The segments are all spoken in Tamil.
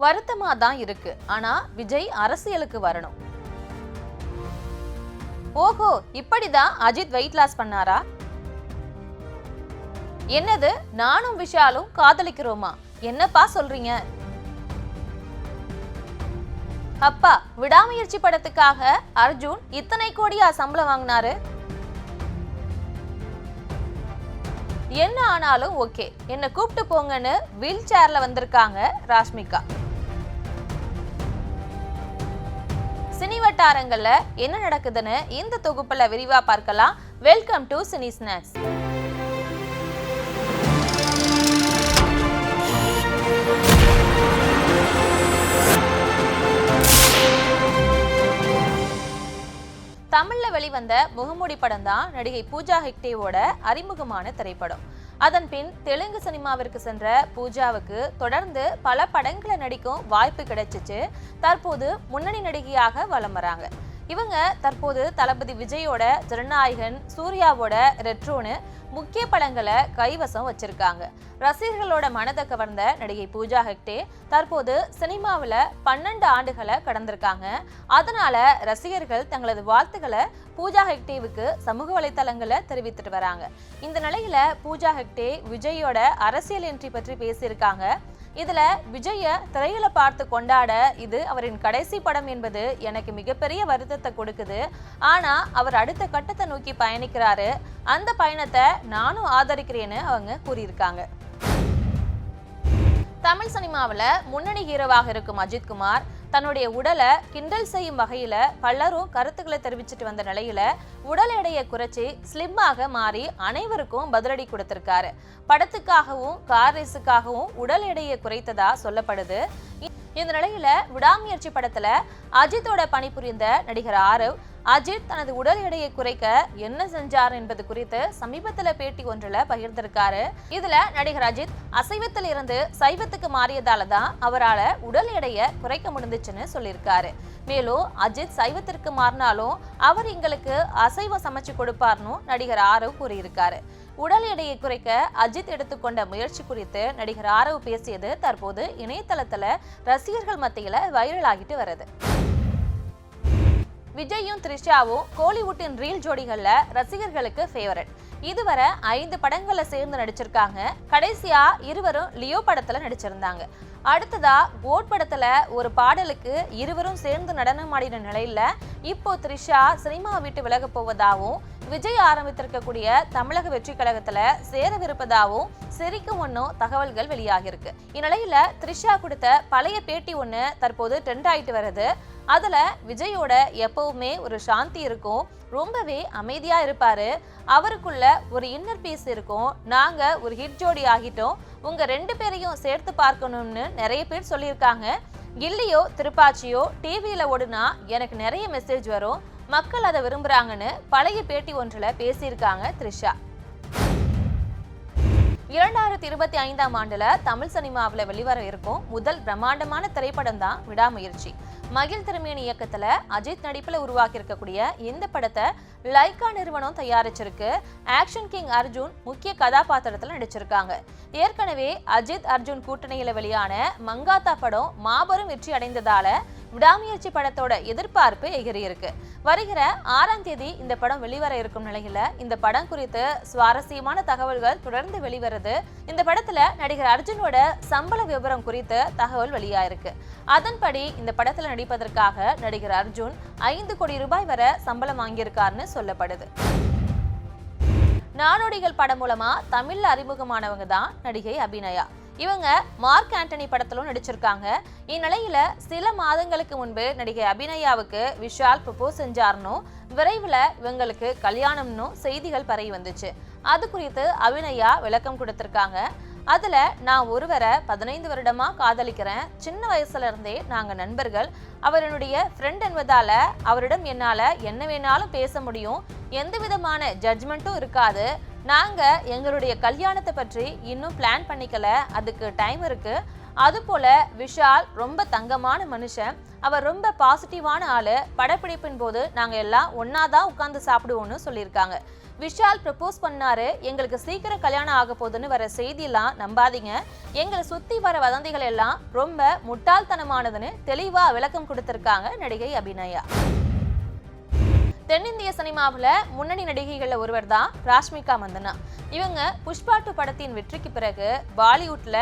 வருத்தமா தான் இருக்கு. ஆனா விஜய் அரசியலுக்கு வரணும். ஓஹோ, இப்படிதான் அஜித் வெயிட் லாஸ் பண்ணாரா? என்னது, நானும் விஷாலும் காதலிக்கிறோமா? என்னப்பா சொல்றீங்க? அப்பா, விடாமுயற்சி படத்துக்காக அர்ஜுன் இத்தனை கோடியா சம்பளம் வாங்கினாரு? என்ன ஆனாலும் ஓகே, என்ன கூப்பிட்டு போங்கன்னு வீல் சேர்ல வந்திருக்காங்க ராஷ்மிகா. சினி வட்டாரங்கள்ல என்ன நடக்குதுன்னு இந்த தொகுப்புல விரிவா பார்க்கலாம். Welcome to Cine Snacks. தமிழ்ல வெளிவந்த முகமூடி படம் தான் நடிகை பூஜா ஹெக்டேவோட அறிமுகமான திரைப்படம். அதன் பின் தெலுங்கு சினிமாவிற்கு சென்ற பூஜாவுக்கு தொடர்ந்து பல படங்களை நடிக்கும் வாய்ப்பு கிடைச்சிச்சு. தற்போது முன்னணி நடிகையாக வலம் வராங்க. இவங்க தற்போது தளபதி விஜயோட ஜனநாயகன், சூர்யாவோட ரெட்ரோன்னு முக்கிய படங்களை கைவசம் வச்சிருக்காங்க. ரசிகர்களோட மனதை கவர்ந்த நடிகை பூஜா ஹெக்டே தற்போது சினிமாவில் 12 ஆண்டுகளை கடந்திருக்காங்க. அதனால ரசிகர்கள் தங்களது வாழ்த்துக்களை பூஜா ஹெக்டேவுக்கு சமூக வலைத்தளங்களை தெரிவித்துட்டு வராங்க. இந்த நிலையில பூஜா ஹெக்டே விஜயோட அரசியல் என்ட்ரி பற்றி பேசியிருக்காங்க. இதுல விஜய திரையில பார்த்து கொண்டாட இது அவரின் கடைசி படம் என்பது எனக்கு மிகப்பெரிய வருத்தத்தை கொடுக்குது. ஆனா அவர் அடுத்த கட்டத்தை நோக்கி பயணிக்கிறாரு. அந்த பயணத்தை நானும் ஆதரிக்கிறேன்னு அவங்க கூறியிருக்காங்க. தமிழ் சினிமாவில் முன்னணி ஹீரோவாக இருக்கும் அஜித் குமார் தன்னுடைய உடலை கிண்டல் செய்யும் வகையில பலரும் கருத்துக்களை தெரிவிச்சுட்டு வந்த நிலையில உடல் எடையை குறைச்சி ஸ்லிம்மாக மாறி அனைவருக்கும் பதிலடி கொடுத்திருக்காரு. படத்துக்காகவும் கார் ரேஸுக்காகவும் உடல் எடையை குறைத்ததா சொல்லப்படுது. இந்த நிலையில விடாமுயற்சி படத்துல அஜித்தோட பணிபுரிந்த நடிகர் ஆரவ் அஜித் தனது உடல் எடையை குறைக்க என்ன செஞ்சார் என்பது குறித்து சமீபத்துல பேட்டி ஒன்றுல பகிர்ந்திருக்காரு. இதுல நடிகர் அஜித் அசைவத்தில் இருந்து சைவத்துக்கு மாறியதால தான் அவரால் உடல் எடையை குறைக்க முடிஞ்சுன்னு சொல்லியிருக்காரு. மேலும் அஜித் சைவத்திற்கு மாறினாலும் அவர் எங்களுக்கு அசைவம் சமைச்சு கொடுப்பார்னு நடிகர் ஆரவ் கூறியிருக்காரு. உடல் எடையை குறைக்க அஜித் எடுத்துக்கொண்ட முயற்சி குறித்து நடிகர் ஆரவ் பேசியது தற்போது இணையதளத்துல ரசிகர்கள் மத்தியில வைரல் ஆகிட்டு வருது. விஜயும் த்ரிஷாவும் கோலிவுட்டின் ரீல் ஜோடிகள்ல ரசிகர்களுக்கு ஃபேவரட். இதுவரை 5 படங்கள்ல சேர்ந்து நடிச்சிருக்காங்க. கடைசியா இருவரும் லியோ படத்துல நடிச்சிருந்தாங்க. அடுத்ததா கோட் படத்துல ஒரு பாடலுக்கு இருவரும் சேர்ந்து நடனம் ஆடின நிலையில இப்போ த்ரிஷா சினிமா விட்டு விலக போவதாகவும் விஜய் ஆரம்பித்திருக்கக்கூடிய தமிழக வெற்றி கழகத்துல சேரவிருப்பதாகவும் சிரிக்கும் ஒன்னும் தகவல்கள் வெளியாகிருக்கு. இந்நிலையில த்ரிஷா கொடுத்த பழைய பேட்டி ஒண்ணு தற்போது ட்ரெண்ட் ஆயிட்டு வருது. அதுல விஜயோட எப்பவுமே ஒரு சாந்தி இருக்கும், ரொம்பவே அமைதியா இருப்பாரு, அவருக்குள்ள ஒரு இன்னர் பீஸ் இருக்கும், நாங்க ஒரு ஹிட் ஜோடி ஆகிட்டோம், உங்க 2 பேரையும் சேர்த்து பார்க்கணும்னு நிறைய பேர் சொல்லியிருக்காங்க. கில்லியோ திருப்பாச்சியோ டிவியில ஓடுனா எனக்கு நிறைய மெசேஜ் வரும், மக்கள் அதை விரும்புறாங்கன்னு பழைய பேட்டி ஒன்றுல பேசியிருக்காங்க த்ரிஷா. 2025ஆம் ஆண்டுல தமிழ் சினிமாவில் வெளிவர இருக்கும் முதல் பிரம்மாண்டமான திரைப்படம் தான் விடாமுயற்சி. மகிழ் திருமேனி இயக்கத்துல அஜித் நடிப்புல உருவாக்கி இருக்கக்கூடிய இந்த படத்தை லைகா நிறுவனம் தயாரிச்சிருக்கு. ஆக்ஷன் கிங் அர்ஜுன் முக்கிய கதாபாத்திரத்துல நடிச்சிருக்காங்க. ஏற்கனவே அஜித் அர்ஜுன் கூட்டணியில வெளியான மங்காத்தா படம் மாபெரும் வெற்றி அடைந்ததால விடாமுயற்சி படத்தோட எதிர்பார்ப்பு எகிரி இருக்கு. வருகிற 6ஆம் தேதி இந்த படம் வெளிவர இருக்கும் நிலையில இந்த படம் குறித்து சுவாரஸ்யமான தகவல்கள் தொடர்ந்து வெளிவருது. இந்த படத்துல நடிகர் அர்ஜுனோட சம்பள விவரம் குறித்து தகவல் வெளியாயிருக்கு. அதன்படி இந்த படத்துல நடிப்பதற்காக நடிகர் அர்ஜுன் 5 கோடி ரூபாய் வரை சம்பளம் வாங்கியிருக்காருன்னு சொல்லப்படுது. நாடோடிகள் படம் மூலமா தமிழ்ல அறிமுகமானவங்க தான் நடிகை அபிநயா. இவங்க மார்க் ஆண்டனி படத்திலும் நடிச்சிருக்காங்க. இந்நிலையில சில மாதங்களுக்கு முன்பு நடிகை அபிநயாவுக்கு விஷால் ப்ரொபோஸ் செஞ்சார்னு விரைவில் இவங்களுக்கு கல்யாணம்னு செய்திகள் பரவி வந்துச்சு. அது குறித்து அபிநயா விளக்கம் கொடுத்திருக்காங்க. அதுல நான் ஒருவரை 15 வருடமா காதலிக்கிறேன், சின்ன வயசுல இருந்தே நாங்க நண்பர்கள், அவர் என்னுடைய ஃப்ரெண்ட் என்பதால அவரிடம் என்னால என்ன வேணாலும் பேச முடியும், எந்த விதமான ஜட்ஜ்மெண்ட்டும் இருக்காது, நாங்க எங்களுடைய கல்யாணத்தை பற்றி இன்னும் பிளான் பண்ணிக்கல, அதுக்கு டைம் இருக்கு. அதுபோல விஷால் ரொம்ப தங்கமான மனுஷன், அவர் ரொம்ப பாசிட்டிவான ஆளு, படப்பிடிப்பின் போது நாங்க எல்லாம் ஒன்னாதான் உட்கார்ந்து சாப்பிடுவோம்னு சொல்லியிருக்காங்க. விஷால் ப்ரப்போஸ் பண்ணாரு, எங்களுக்கு சீக்கிரம் கல்யாணம் ஆக போகுதுன்னு வர செய்தியெல்லாம் நம்பாதீங்க, எங்களை சுத்தி வர வதந்திகள் எல்லாம் ரொம்ப முட்டாள்தனமானதுன்னு தெளிவா விளக்கம் கொடுத்திருக்காங்க நடிகை அபிநயா. தென்னிந்திய சினிமாவில் முன்னணி நடிகைகள்ல ஒருவர் தான் ராஷ்மிகா மந்தனா. இவங்க புஷ்பா 2 படத்தின் வெற்றிக்கு பிறகு பாலிவுட்ல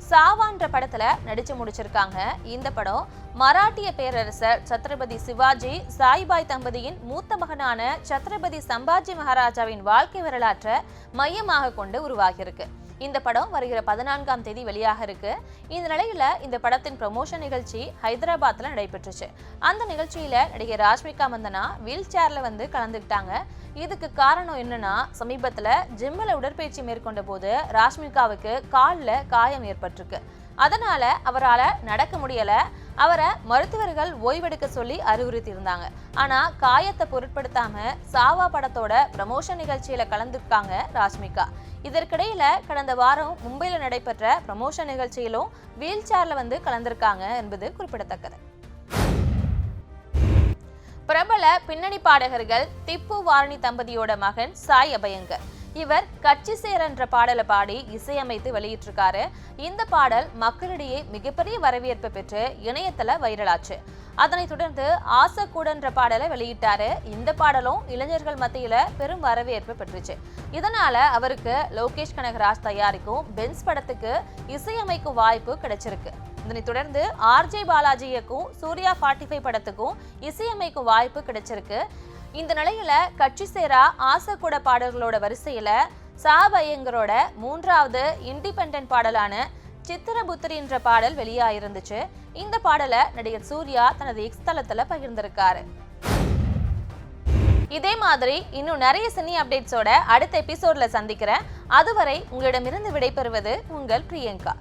சாவான்ற படத்துல நடிச்சு முடிச்சிருக்காங்க. இந்த படம் மராட்டிய பேரரசர் சத்ரபதி சிவாஜி சாய்பாய் தம்பதியின் மூத்த மகனான சத்ரபதி சம்பாஜி மகாராஜாவின் வாழ்க்கை வரலாற்றை மையமாக கொண்டு உருவாகியிருக்கு. இந்த படம் வருகிற 14ஆம் தேதி வெளியாக இருக்கு. இந்த நிலையில இந்த படத்தின் ப்ரமோஷன் நிகழ்ச்சி ஹைதராபாத்ல நடைபெற்றுச்சு. அந்த நிகழ்ச்சியில நடிகை ராஷ்மிகா மந்தனா வீல் சேர்ல வந்து கலந்துக்கிட்டாங்க. இதுக்கு காரணம் என்னன்னா, சமீபத்துல ஜிம்மில் உடற்பயிற்சி மேற்கொண்ட போது ராஷ்மிகாவுக்கு காலில் காயம் ஏற்பட்டிருக்கு. அதனால அவரால் நடக்க முடியல. அவரை மருத்துவர்கள் ஓய்வெடுக்க சொல்லி அறிவுறுத்தி இருந்தாங்க. ஆனா காயத்தை பொருட்படுத்தாம சாவா படத்தோட ப்ரமோஷன் நிகழ்ச்சியில கலந்துருக்காங்க ராஷ்மிகா. இதற்கிடையில கடந்த வாரம் மும்பையில நடைபெற்ற ப்ரமோஷன் நிகழ்ச்சியிலும் வீல் சேர்ல வந்து கலந்திருக்காங்க என்பது குறிப்பிடத்தக்கது. பிரபல பின்னணி பாடகர்கள் திப்பு வாரணி தம்பதியோட மகன் சாய் அபயங்கர். இவர் கட்சி சேர் என்ற பாடலை பாடி இசையமைத்து வெளியிட்டிருக்காரு. இந்த பாடல் மக்களிடையே மிகப்பெரிய வரவேற்பு பெற்று இணையத்துல வைரலாச்சு. அதனைத் தொடர்ந்து ஆசக்கூட என்ற பாடலை வெளியிட்டாரு. இந்த பாடலும் இளைஞர்கள் மத்தியில பெரும் வரவேற்பு பெற்றுச்சு. இதனால அவருக்கு லோகேஷ் கனகராஜ் தயாரிக்கும் பென்ஸ் படத்துக்கு இசையமைக்கும் வாய்ப்பு கிடைச்சிருக்கு. இதனைத் தொடர்ந்து ஆர்ஜே பாலாஜி இயக்கும் சூர்யா 45 படத்துக்கும் இசையமைக்கும் வாய்ப்பு கிடைச்சிருக்கு. இந்த நிலையில கட்சி சேரா ஆசக்கூட பாடல்களோட வரிசையில சாபயங்கரோட 3வது இண்டிபெண்டன்ட் பாடலான சித்திரபுத்திரி என்ற பாடல் வெளியாயிருந்துச்சு. இந்த பாடலை நடிகர் சூர்யா தனது எக்ஸ் தளத்துல பகிர்ந்திருக்காரு. இதே மாதிரி இன்னும் நிறைய சினி அப்டேட்ஸோட அடுத்த எபிசோட்ல சந்திக்கிறேன். அதுவரை உங்களிடமிருந்து விடைபெறுவது உங்கள் பிரியங்கா.